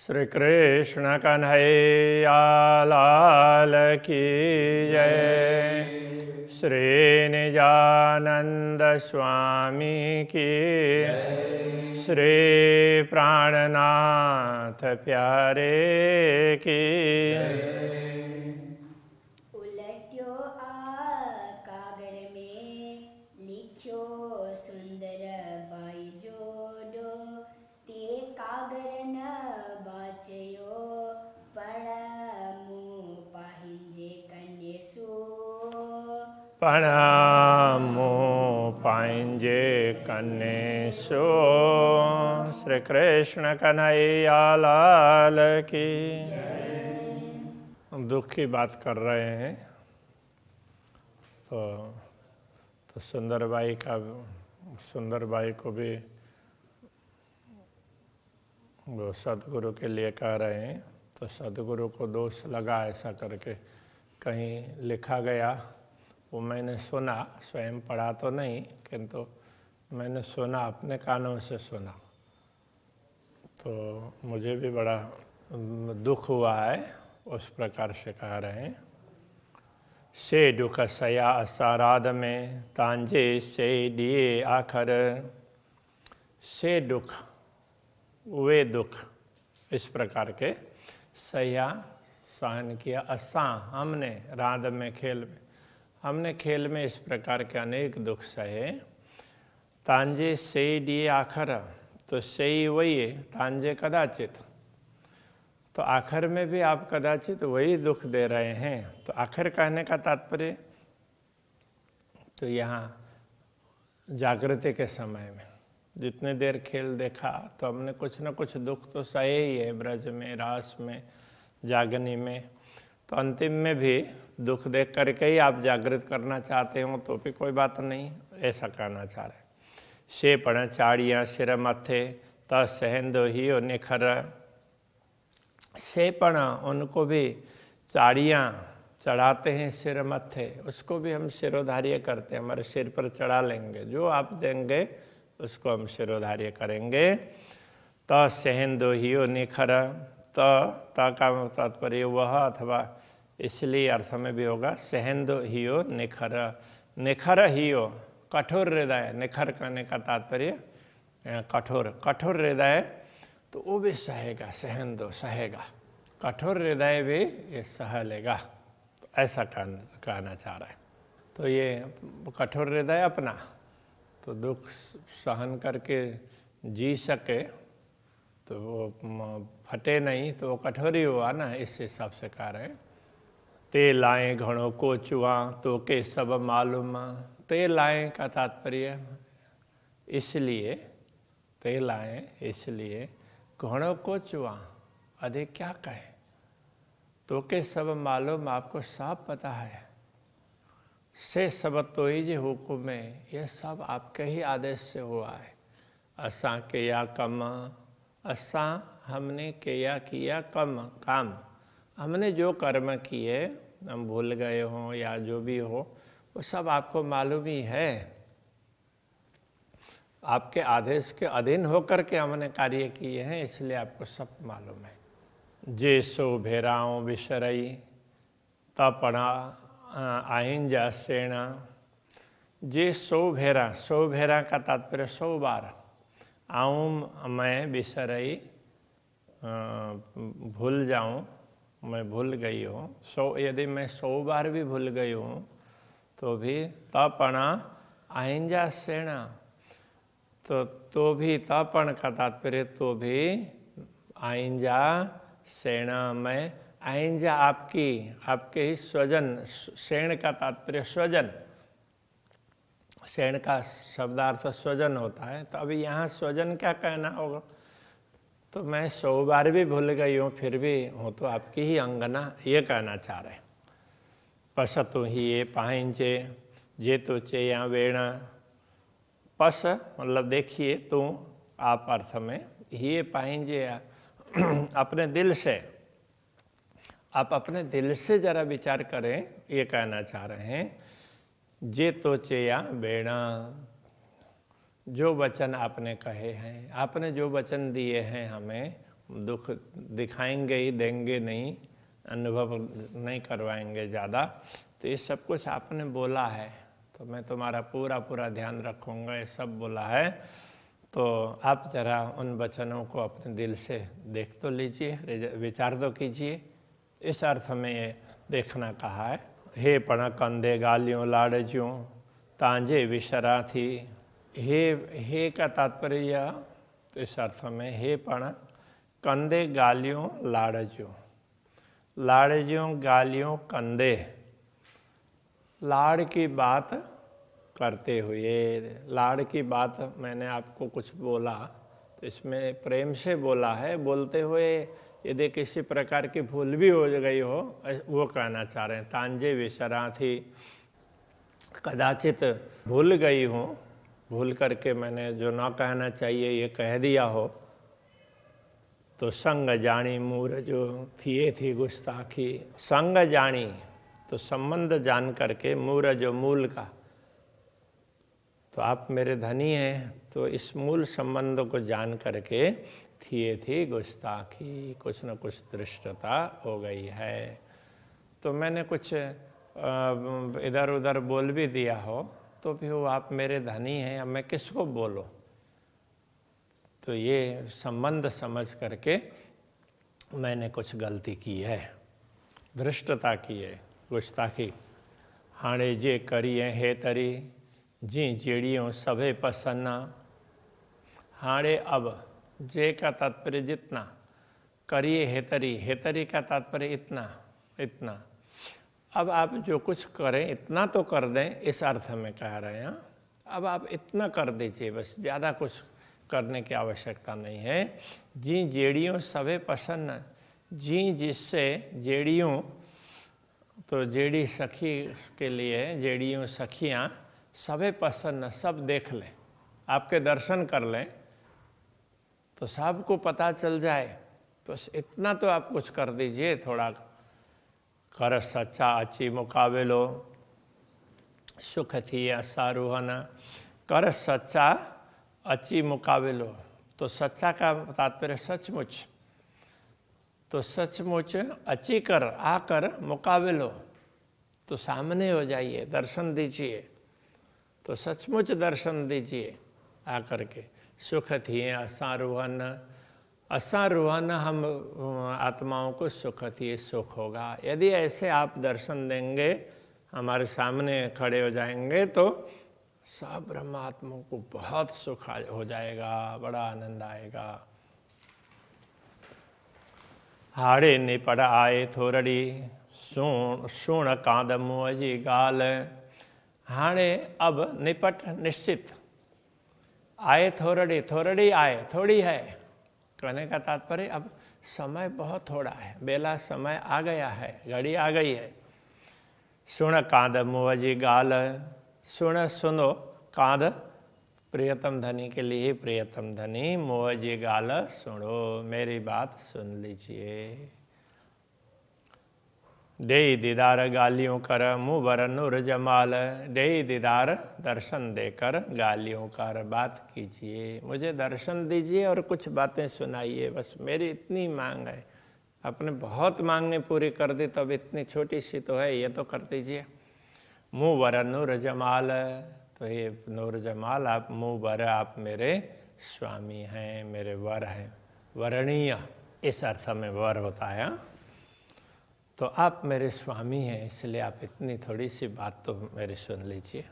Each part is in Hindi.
श्री कृष्ण कन्हैया लाल की जय। श्री निजानंद स्वामी की जय। श्री प्राणनाथ प्यारे की जय। उलट्यो आ कागर में लिख्यो सुंदर बाई जोडो ते कागर न बाचयो पण मुँह पाहिंजे कन्ये सो प्रणामो पांजे कन्ने सो। श्री कृष्ण कन्हैया लाल की हम दुख की बात कर रहे हैं तो सुंदरबाई को भी वो सदगुरु के लिए कह रहे हैं। तो सदगुरु को दोष लगा ऐसा करके कहीं लिखा गया, वो मैंने सुना, स्वयं पढ़ा तो नहीं किंतु मैंने सुना, अपने कानों से सुना, तो मुझे भी बड़ा दुख हुआ है। उस प्रकार से कह रहे हैं। से दुख सया असाराध में तांजे से दिए आखर। से दुख, वे दुख इस प्रकार के सया सहन किया। असा हमने राध में हमने खेल में इस प्रकार के अनेक दुख सहे। तांजे से दिए आखर, तो से वही है, तांजे कदाचित, तो आखिर में भी आप कदाचित वही दुख दे रहे हैं। तो आखिर कहने का तात्पर्य तो यहाँ जागृति के समय में जितने देर खेल देखा तो हमने कुछ न कुछ दुख तो सहे ही है, ब्रज में, रास में, जागनी में। तो अंतिम में भी दुख देख करके ही आप जागृत करना चाहते हो तो भी कोई बात नहीं, ऐसा कहना चाह रहे। से पण चाड़ियाँ सिर मथे त सहंदो ही निखर। से पण उनको भी चाड़ियाँ चढ़ाते हैं सिर मथे, उसको भी हम सिरोधार्य करते हैं, हमारे सिर पर चढ़ा लेंगे, जो आप देंगे उसको हम सिरोधार्य करेंगे। त सहंदो ही निखर, त का तात्पर्य वह अथवा इसलिए अर्थ में भी होगा सहंदो हियो निखर। निखर हियो कठोर हृदय, निखर करने का तात्पर्य कठोर हृदय, तो वो भी सहेगा, सहंदो सहेगा, कठोर हृदय भी ये सह लेगा, तो ऐसा कहना चाह रहा है। तो ये कठोर हृदय अपना तो दुख सहन करके जी सके, तो वो फटे नहीं, तो वो कठोर ही हुआ ना, इस हिसाब से कह रहे हैं। ते लाए घणों को चुआ तो के सब मालूम। ते लाए का तात्पर्य इसलिए, ते लाए इसलिए, घणों को चुआ, अधिक क्या कहें, तो के सब मालूम, आपको सब पता है। से सब तो ही जो हुक्म है, ये सब आपके ही आदेश से हुआ है। असा के या कम, असा हमने के या किया कम काम, हमने जो कर्म किए, हम भूल गए हों या जो भी हो, वो सब आपको मालूम ही है। आपके आदेश के अधीन होकर के हमने कार्य किए हैं, इसलिए आपको सब मालूम है। जे सो भेराओं विसरई तपणा आहिंजा सेना। जे सो भेरा का तात्पर्य 100 बार। आऊँ मैं बिसरई, भूल जाऊँ, मैं भूल गई हूँ। यदि मैं 100 बार भी भूल गई हूँ तो भी तपणा आहिंजा सेना, तो भी तपण का तात्पर्य तो भी आइंजा सेना में, आइंजा आपके ही स्वजन, सेण का तात्पर्य स्वजन, सेण का शब्दार्थ स्वजन होता है। तो अभी यहाँ स्वजन क्या कहना होगा, तो मैं 100 बार भी भूल गई हूँ फिर भी हूँ तो आपकी ही अंगना, ये कहना चाह रहे। पसतु ही ये पाहिंचे जे तो चे या वेणा। पस मतलब देखिए, तू आप अर्थ में, ये पाएंगे अपने दिल से, आप अपने दिल से जरा विचार करें, ये कहना चाह रहे हैं। जे तो चेया बेड़ा, जो वचन आपने कहे हैं, आपने जो वचन दिए हैं हमें, दुख दिखाएंगे ही, देंगे नहीं, अनुभव नहीं करवाएंगे ज़्यादा। तो ये सब कुछ आपने बोला है तो मैं तुम्हारा पूरा पूरा ध्यान रखूँगा, ये सब बोला है। तो आप जरा उन वचनों को अपने दिल से देख तो लीजिए, विचार तो कीजिए। इस अर्थ में ये देखना कहा है। हे पण कंदे गालियों लाड़ज्यों तांजे विशरा थी। हे का तात्पर्य तो इस अर्थ में हे पण कंदे गालियों लाड़ज्यों, लाड़ज्यों गालियों कंदे, लाड़ की बात करते हुए। लाड़ की बात मैंने आपको कुछ बोला तो इसमें प्रेम से बोला है, बोलते हुए यदि किसी प्रकार की भूल भी हो गई हो वो कहना चाह रहे हैं। तांजे विसरा थी, कदाचित भूल गई हूँ, भूल करके मैंने जो ना कहना चाहिए ये कह दिया हो। तो संग जानी मूर जो थिए थी गुस्ताखी। संग जानी तो संबंध जान करके, मूर जो मूल का, तो आप मेरे धनी हैं, तो इस मूल संबंध को जान करके थिए थी गुस्ताखी, कुछ न कुछ दृष्टता हो गई है। तो मैंने कुछ इधर उधर बोल भी दिया हो तो भी वो आप मेरे धनी हैं, अब मैं किसको बोलूं। तो ये संबंध समझ करके मैंने कुछ गलती की है, धृष्टता की है, गुस्ताखी। हाणे जे करिए हे तरी जी जेड़ियों सभे पसन्ना। हाणे अब, जे का तात्पर्य जितना, करिए हेतरी, हेतरी का तात्पर्य इतना, इतना। अब आप जो कुछ करें इतना तो कर दें, इस अर्थ में कह रहे हैं। अब आप इतना कर दीजिए, बस ज़्यादा कुछ करने की आवश्यकता नहीं है। जी जेड़ियों सभे पसंद, जी जिससे जेड़ियों, तो जेड़ी सखी के लिए जेड़ियों सखियाँ सभे पसंद, सब देख लें, आपके दर्शन कर लें तो सबको पता चल जाए। तो इतना तो आप कुछ कर दीजिए थोड़ा। कर सच्चा अची मुकाबलो सुख थी असारूहन। कर सच्चा अची मुकाबलो, तो सच्चा का तात्पर्य सचमुच, तो सचमुच अची कर, आकर मुकाबलो, तो सामने हो जाइए, दर्शन दीजिए। तो सचमुच दर्शन दीजिए आकर के। सुख थी असारूहन, असारूहन हम आत्माओं को सुख थी, सुख होगा। यदि ऐसे आप दर्शन देंगे, हमारे सामने खड़े हो जाएंगे, तो सब ब्रह्मात्माओं को बहुत सुख हो जाएगा, बड़ा आनंद आएगा। हाड़े निपड़ आए थोरड़ी सुण कांद मुअजी गाल। हाणे अब निपट निश्चित, आए थोरड़ी, थोरड़ी आए, थोड़ी है, कहने का तात्पर्य अब समय बहुत थोड़ा है, बेला समय आ गया है, घड़ी आ गई है। सुण कांद मुअजी गाल, सुण सुनो, कांद प्रियतम धनी के लिए, प्रियतम धनी, मुअजी गाल सुनो, मेरी बात सुन लीजिए। दे दीदार गालियों कर मुँह बर नूर जमाल। दे दीदार दर्शन देकर गालियों कर बात कीजिए, मुझे दर्शन दीजिए और कुछ बातें सुनाइए, बस मेरी इतनी मांग है। आपने बहुत मांगें पूरी कर दी, तब इतनी छोटी सी तो है, ये तो कर दीजिए। मुँह बर नूर जमाल, तो ये नूर जमाल, आप मुँह बर, आप मेरे स्वामी हैं, मेरे वर हैं, वरणीय इस अर्थ में वर होता है। तो आप मेरे स्वामी हैं, इसलिए आप इतनी थोड़ी सी बात तो मेरी सुन लीजिए।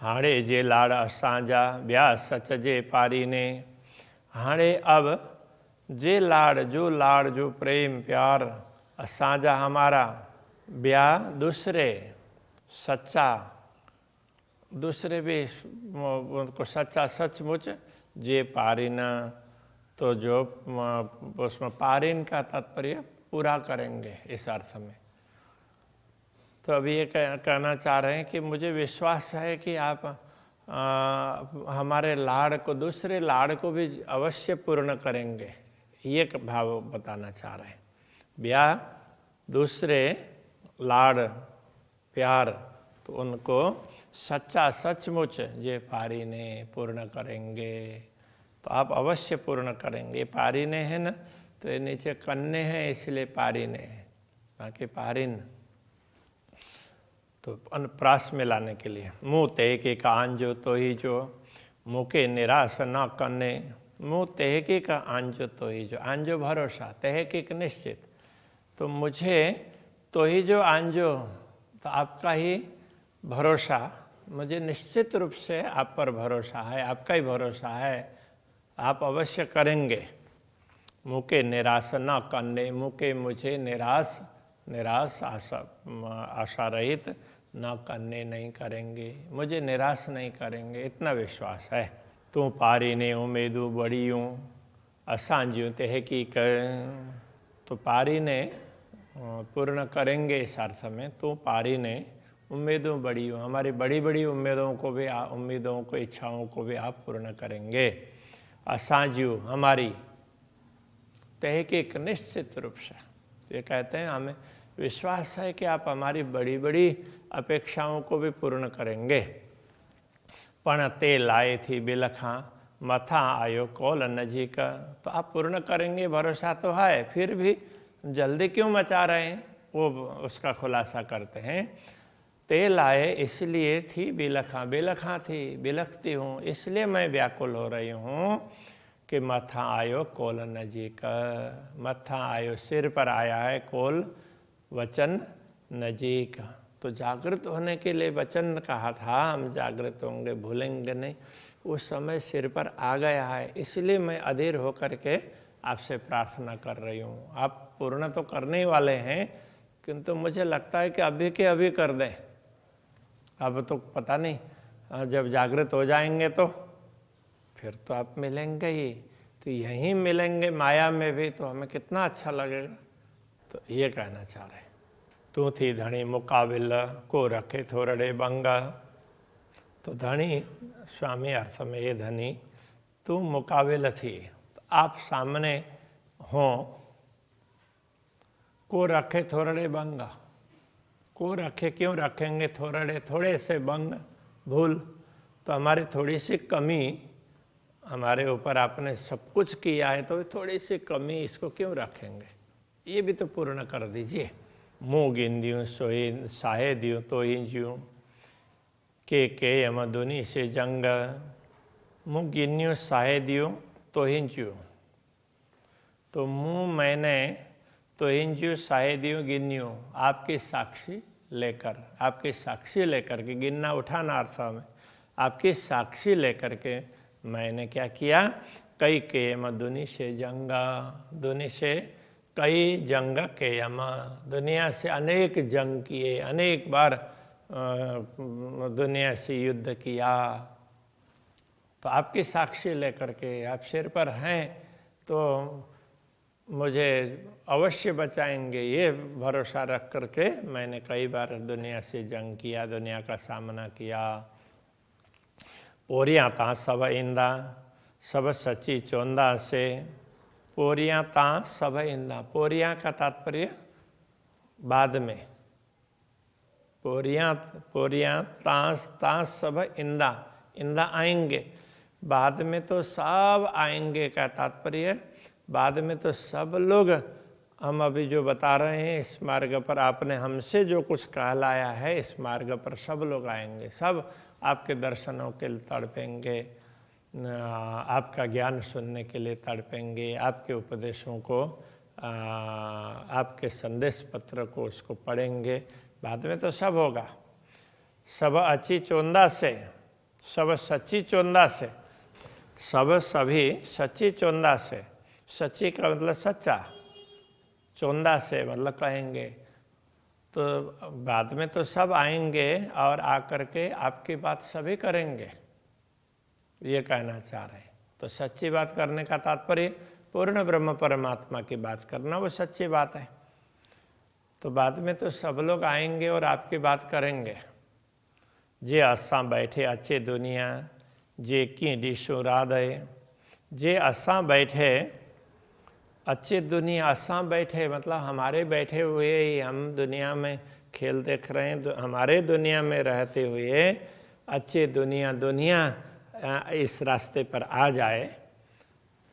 हाणे जे लाड़ असांजा ब्याह सच जे पारी ने। हाणे अब जे लाड़, जो प्रेम प्यार, असांजा हमारा, ब्याह दूसरे, सच्चा दूसरे भी उनको सच्चा सचमुच, जे पारिन, तो जो उसमें पारिन का तात्पर्य पूरा करेंगे इस अर्थ में। तो अभी ये कहना चाह रहे हैं कि मुझे विश्वास है कि आप हमारे लाड़ को, दूसरे लाड़ को भी अवश्य पूर्ण करेंगे, ये भाव बताना चाह रहे हैं। ब्याह दूसरे लाड़ प्यार, तो उनको सच्चा सचमुच जे पारी ने पूर्ण करेंगे, तो आप अवश्य पूर्ण करेंगे। पारी ने है ना, तो ये नीचे कन्ने हैं इसलिए पारिने है, बाकी पारिन। तो प्रास में लाने के लिए मुँह तेहकी का आंजो तो ही जो, मुके निराश न कन्ने, मुँह तेहकी का आंजो तो ही जो, आंजो भरोसा, तेहकी निश्चित। तो मुझे तो ही जो आंजो, तो आपका ही भरोसा, मुझे निश्चित रूप से आप पर भरोसा है, आपका ही भरोसा है, आप अवश्य करेंगे। मुके निराश न करने, मुके मुझे निराश आशा रहित न करने, नहीं करेंगे, मुझे निराश नहीं करेंगे, इतना विश्वास है। तू पारी ने उम्मीदू बड़ियूं असांजियों तेहकी कर, तो पारी ने पूर्ण करेंगे इस अर्थ में, तू पारी ने उम्मीदों बड़ियों, हमारी बड़ी बड़ी उम्मीदों को भी, उम्मीदों को, इच्छाओं को भी आप पूर्ण करेंगे। असांजियों हमारी, तेहकीक निश्चित रूप से, तो ये कहते हैं हमें विश्वास है कि आप हमारी बड़ी बड़ी अपेक्षाओं को भी पूर्ण करेंगे। पण ते लाए थी बिलखा मथा आयो कौल नजीक, तो आप पूर्ण करेंगे भरोसा तो है, फिर भी जल्दी क्यों मचा रहे हैं, वो उसका खुलासा करते हैं। ते लाए इसलिए थी बिलखा, बिलखा थी, बिलखती हूँ, इसलिए मैं व्याकुल हो रही हूँ कि मथा आयो कोल नजीक, मथा आयो सिर पर आया है, कोल वचन नजीक। तो जागृत होने के लिए वचन कहा था, हम जागृत होंगे, भूलेंगे नहीं, उस समय सिर पर आ गया है, इसलिए मैं अधीर होकर के आपसे प्रार्थना कर रही हूँ। आप पूर्ण तो करने ही वाले हैं, किंतु मुझे लगता है कि अभी के अभी कर दें, अब तो पता नहीं, जब जागृत हो जाएंगे तो फिर तो आप मिलेंगे ही, तो यहीं मिलेंगे माया में भी, तो हमें कितना अच्छा लगेगा। तो ये कहना चाह रहे, तू थी धनी मुकाबिल को रखे थोरड़े बंगा, तो धनी स्वामी अर्थ में ये धनी, तू मुकाबिल थी, तो आप सामने हो, को रखे थोरड़े बंगा, को रखे क्यों रखेंगे, थोरड़े थोड़े से, बंग भूल, तो हमारी थोड़ी सी कमी, हमारे ऊपर आपने सब कुछ किया है, तो थोड़ी सी कमी इसको क्यों रखेंगे, ये भी तो पूर्ण कर दीजिए। मुँह गिन दियूँ सोई साहे दियूँ तो ही ज्यूँ, के यम दुनी से जंग, मुँह गिन्यूँ साहे दियूँ तो ही ज्यूँ, तो मुँह मैंने तो इन ज्यूँ साहे दियूँ गिन्यूँ, आपकी साक्षी लेकर, आपकी साक्षी लेकर के, गिनना उठाना अर्थ में, आपकी साक्षी लेकर के मैंने क्या किया, कई के यम दुनी से जंगा, दुनी से कई जंग के यम, दुनिया से अनेक जंग किए, अनेक बार दुनिया से युद्ध किया, तो आपकी साक्षी लेकर के आप सिर पर हैं, तो मुझे अवश्य बचाएंगे, ये भरोसा रख करके मैंने कई बार दुनिया से जंग किया, दुनिया का सामना किया। पोरियाँ ता सब इंदा, सब सच्ची चौंदा से, पोरियाँ ता सब इंदा, पोरियाँ का तात्पर्य बाद में, पोरियाँ ता सब इंदा, इंदा आएंगे, बाद में तो सब आएंगे का तात्पर्य, बाद में तो सब लोग, हम अभी जो बता रहे हैं इस मार्ग पर आपने हमसे जो कुछ कहलाया है, इस मार्ग पर सब लोग आएंगे, सब आपके दर्शनों के लिए तड़पेंगे, आपका ज्ञान सुनने के लिए तड़पेंगे, आपके उपदेशों को, आपके संदेश पत्र को उसको पढ़ेंगे, बाद में तो सब होगा। सब अच्छी चोंदा से, सब सच्ची चोंदा से, सब सभी सच्ची चोंदा से, सच्ची का मतलब सच्चा, चोंदा से मतलब कहेंगे, तो बाद में तो सब आएंगे और आकर के आपकी बात सभी करेंगे, ये कहना चाह रहे हैं। तो सच्ची बात करने का तात्पर्य पूर्ण ब्रह्म परमात्मा की बात करना, वो सच्ची बात है। तो बाद में तो सब लोग आएंगे और आपकी बात करेंगे। जे असां बैठे अच्छे दुनिया, जे की डिशो राधे, जे असां बैठे अच्छे दुनिया, असां बैठे मतलब हमारे बैठे हुए ही हम दुनिया में खेल देख रहे हैं, हमारे दुनिया में रहते हुए अच्छे दुनिया इस रास्ते पर आ जाए,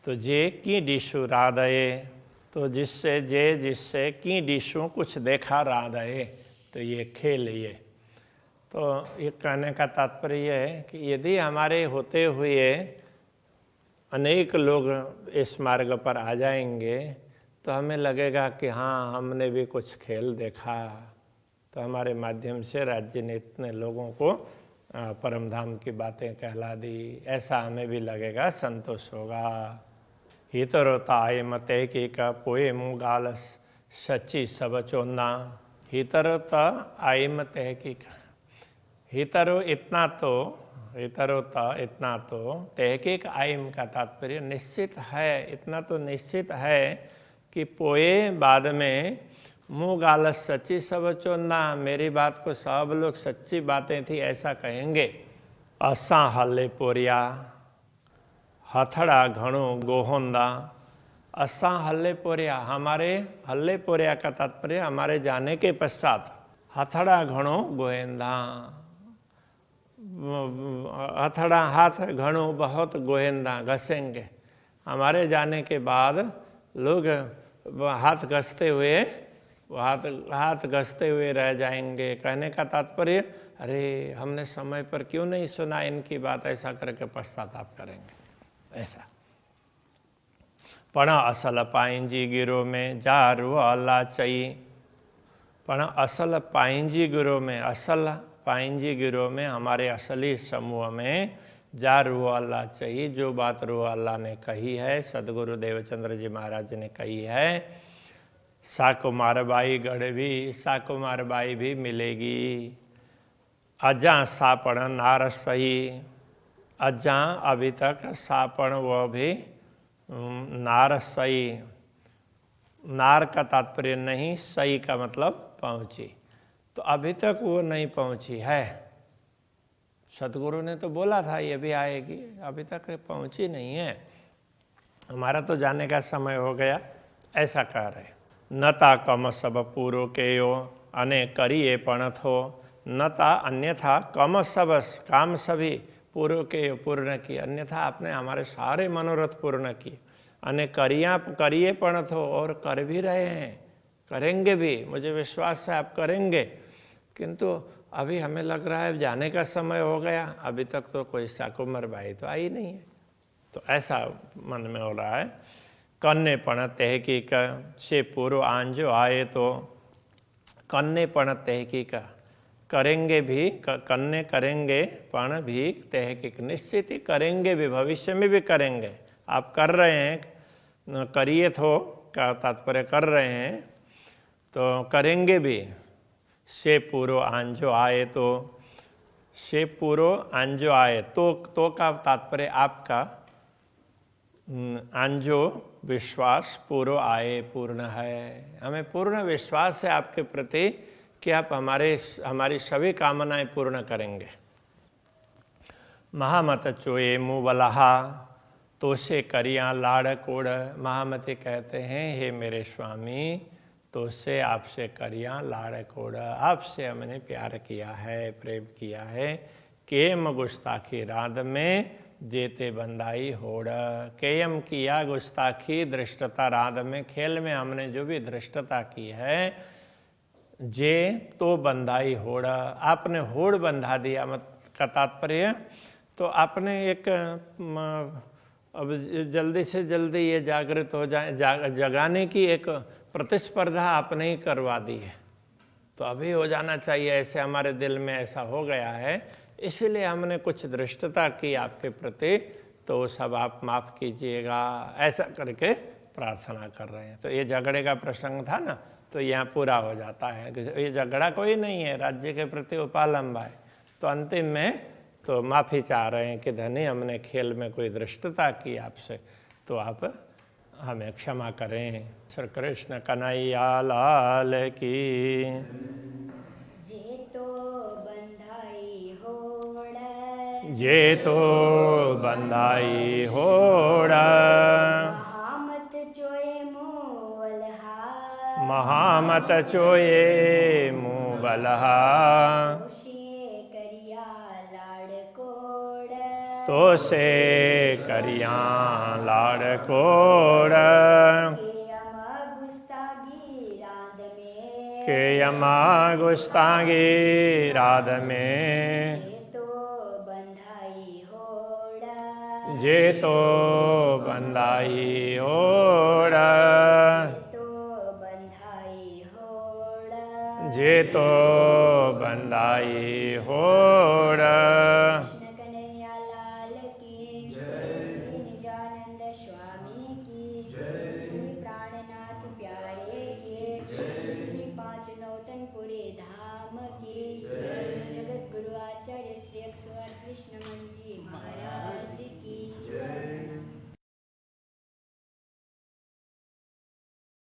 तो जे की डिशु राधे, तो जिससे की डिशों कुछ देखा राधे, तो ये खेल ये। तो ये कहने का तात्पर्य ये है कि यदि हमारे होते हुए अनेक लोग इस मार्ग पर आ जाएंगे तो हमें लगेगा कि हाँ, हमने भी कुछ खेल देखा, तो हमारे माध्यम से राज्य ने इतने लोगों को परम धाम की बातें कहला दी, ऐसा हमें भी लगेगा, संतोष होगा। हितरोता आय मते की का पोए मुगाल सच्ची सब चोना। हितरोता आय मते की का हितरो इतना तो तहकीक आयम का तात्पर्य निश्चित है, इतना तो निश्चित है कि पोए बाद में मुँह गालस सच्ची सब चोना, मेरी बात को सब लोग सच्ची बातें थी ऐसा कहेंगे। असा हल्ले पोरिया हथड़ा घणो गोहोंदा। असा हल्ले पोरिया, हमारे हल्ले पोरिया का तात्पर्य हमारे जाने के पश्चात हथड़ा घणो गोहेंदा, हथड़ा हाथ घणो बहुत गोहेंदा घसेंगे, हमारे जाने के बाद लोग हाथ घसते हुए रह जाएंगे। कहने का तात्पर्य, अरे हमने समय पर क्यों नहीं सुना इनकी बात, ऐसा करके पश्चाताप करेंगे ऐसा। पण असल पाइंजी गिरो में जारू अल्लाह चई। पण असल पाइंजी गिरो में, असल पाइंजी गिरो में, हमारे असली समूह में जा रू अल्लाह चाहिए, जो बात रू अल्लाह ने कही है, सदगुरु देवचंद्र जी महाराज ने कही है, साकुमारबाई गढ़वी, साकुमारबाई भी मिलेगी। अजा सापण नार सही, अजा अभी तक सापण वो भी नार सही, नार का तात्पर्य नहीं, सही का मतलब पहुंची, तो अभी तक वो नहीं पहुंची है। सतगुरु ने तो बोला था ये भी आएगी, अभी तक पहुंची नहीं है, हमारा तो जाने का समय हो गया, ऐसा कह रहे। नता कम सब पूरो के यो अने करिए पण थो। नता अन्यथा कम सब काम सभी पूरो के पूर्ण किए, अन्यथा आपने हमारे सारे मनोरथ पूर्ण किए। अने करिए पण थो, और कर भी रहे हैं, करेंगे भी, मुझे विश्वास है आप करेंगे, किंतु अभी हमें लग रहा है जाने का समय हो गया, अभी तक तो कोई साकुमारबाई तो आई नहीं है, तो ऐसा मन में हो रहा है। कन्नेपण तहकीक से पूर्व आंजो आए, तो कन्नेपण तहकीक करेंगे भी, कन्ने करेंगे, पण भी तहकीक निश्चित ही करेंगे भी, भविष्य में भी करेंगे। आप कर रहे हैं, करिए थो का तात्पर्य कर रहे हैं, तो करेंगे भी। से पूर्व आंजो आए, तो से पूर्व आंजो आए, तो का तात्पर्य आपका आंजो विश्वास, पूर्व आए पूर्ण है, हमें पूर्ण विश्वास है आपके प्रति कि आप हमारी सभी कामनाएं पूर्ण करेंगे। महामत चोए मुँह बलहा, तो से करिया लाड़ कोड़। महामती कहते हैं, हे मेरे स्वामी, तो से आपसे करिया लाड़ कोड़, आपसे हमने प्यार किया है, प्रेम किया है। केम गुस्ताखी राध में जेते बंदाई होड़। केयम किया गुस्ताखी, दृष्टता राध में, खेल में हमने जो भी दृष्टता की है, जे तो बंधाई होड़, आपने होड़ बंधा दिया, मत का तात्पर्य, तो आपने एक अब जल्दी से जल्दी ये जागृत हो जाए, जगाने की एक प्रतिस्पर्धा आपने ही करवा दी है, तो अभी हो जाना चाहिए, ऐसे हमारे दिल में ऐसा हो गया है, इसीलिए हमने कुछ दृष्टता की आपके प्रति, तो सब आप माफ़ कीजिएगा, ऐसा करके प्रार्थना कर रहे हैं। तो ये झगड़े का प्रसंग था ना, तो यहाँ पूरा हो जाता है कि ये झगड़ा कोई नहीं है, राज्य के प्रति उपालंबा है। तो अंतिम में तो माफ़ी चाह रहे हैं कि धनी, हमने खेल में कोई दृष्टता की आपसे, तो आप हमें क्षमा करें। श्री कृष्ण कन्हैया लाल की। जे तो बंधाई होड़, जे तो बंधाई होड़, महामत चोए मुँह बलहा, महामत चोए मुँह बलहा। तो से करिया लाड़ कोड़, के यमा गुस्तांगी राध में जे तो बंधाई होड़ा जे तो बंधाई होड़ा जे तो बंधाई होड़ा। कृष्ण कन्हैया लाल की श्री निजानंद स्वामी की श्री प्राणनाथ प्यारे के श्री पांच नौतनपुरी धाम की जगत गुरु आचार्य श्री 108 कृष्णमणि जी महाराज